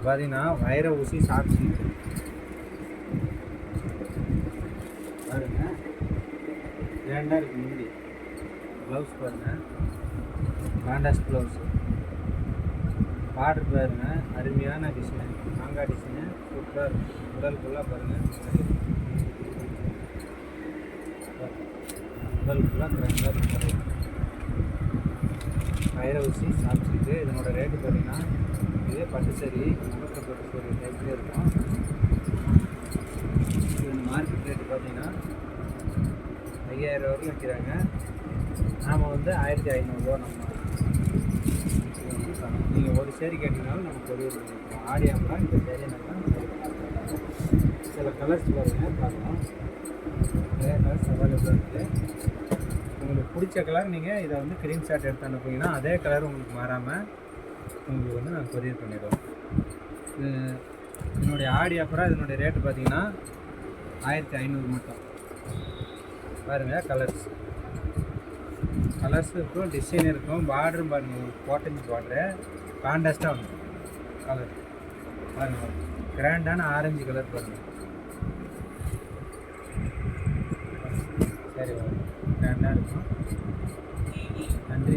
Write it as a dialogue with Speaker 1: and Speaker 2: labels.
Speaker 1: பார்த்தீங்கன்னா வைர ஊசி சாட்சி பாருங்க, கிராண்டாக இருக்குது. முன்னாடி ப்ளவுஸ் பாருங்கள், காண்டாஸ்ட் ப்ளவுஸு. பார்டர் பாருங்க, அருமையான டிசைன், மாங்காய் டிசைனு சூப்பராக இருக்கும். உடல் ஃபுல்லாக பாருங்கள், உடல் ஃபுல்லாக கிராண்டாக இருக்கும். வைர ஊசி சாப்பிட்டு இதனோட ரேட்டு பார்த்தீங்கன்னா இதே பட்டு சரி முகூர்த்த பட்டு சரி டைப்லேயே இருக்கும். இது மார்க்கெட் ரேட்டு பார்த்தீங்கன்னா 5000 வரைக்கும் வைக்கிறாங்க. நாம் வந்து 1500 நம்ம நீங்கள் ஒரு சேரி கேட்டிங்கனாலும் நம்ம கொரியர் பண்ணிக்கலாம். ஆடி ஆம்பலாம் இந்த சேரி நம்ம சில கலர்ஸ் பாருங்கள் பார்க்கலாம். நிறைய கலர்ஸ் அவைலபிளாக இருக்குது. உங்களுக்கு பிடிச்ச கலர் நீங்கள் இதை வந்து ஸ்க்ரீன்ஷாட் எடுத்து அனுப்புனீங்கன்னா அதே கலர் உங்களுக்கு மாறாமல் உங்களுக்கு வந்து நான் கொரியர் பண்ணிடுவோம். என்னுடைய ஆடி ஆஃபராக இதனுடைய ரேட்டு பார்த்தீங்கன்னா 1500 மட்டும். பாருங்கள், கலர்ஸ் இருக்கும், டிசைன் இருக்கும், பார்டரும் பாருங்கள், காட்டன் பார்டரு கான்ட்ராஸ்ட்டாக வந்துடும். கலர் பாருங்கள், கிராண்டான ஆரஞ்சு கலர் பாருங்கள். சரி, கிராண்டாக இருக்கும். நன்றி.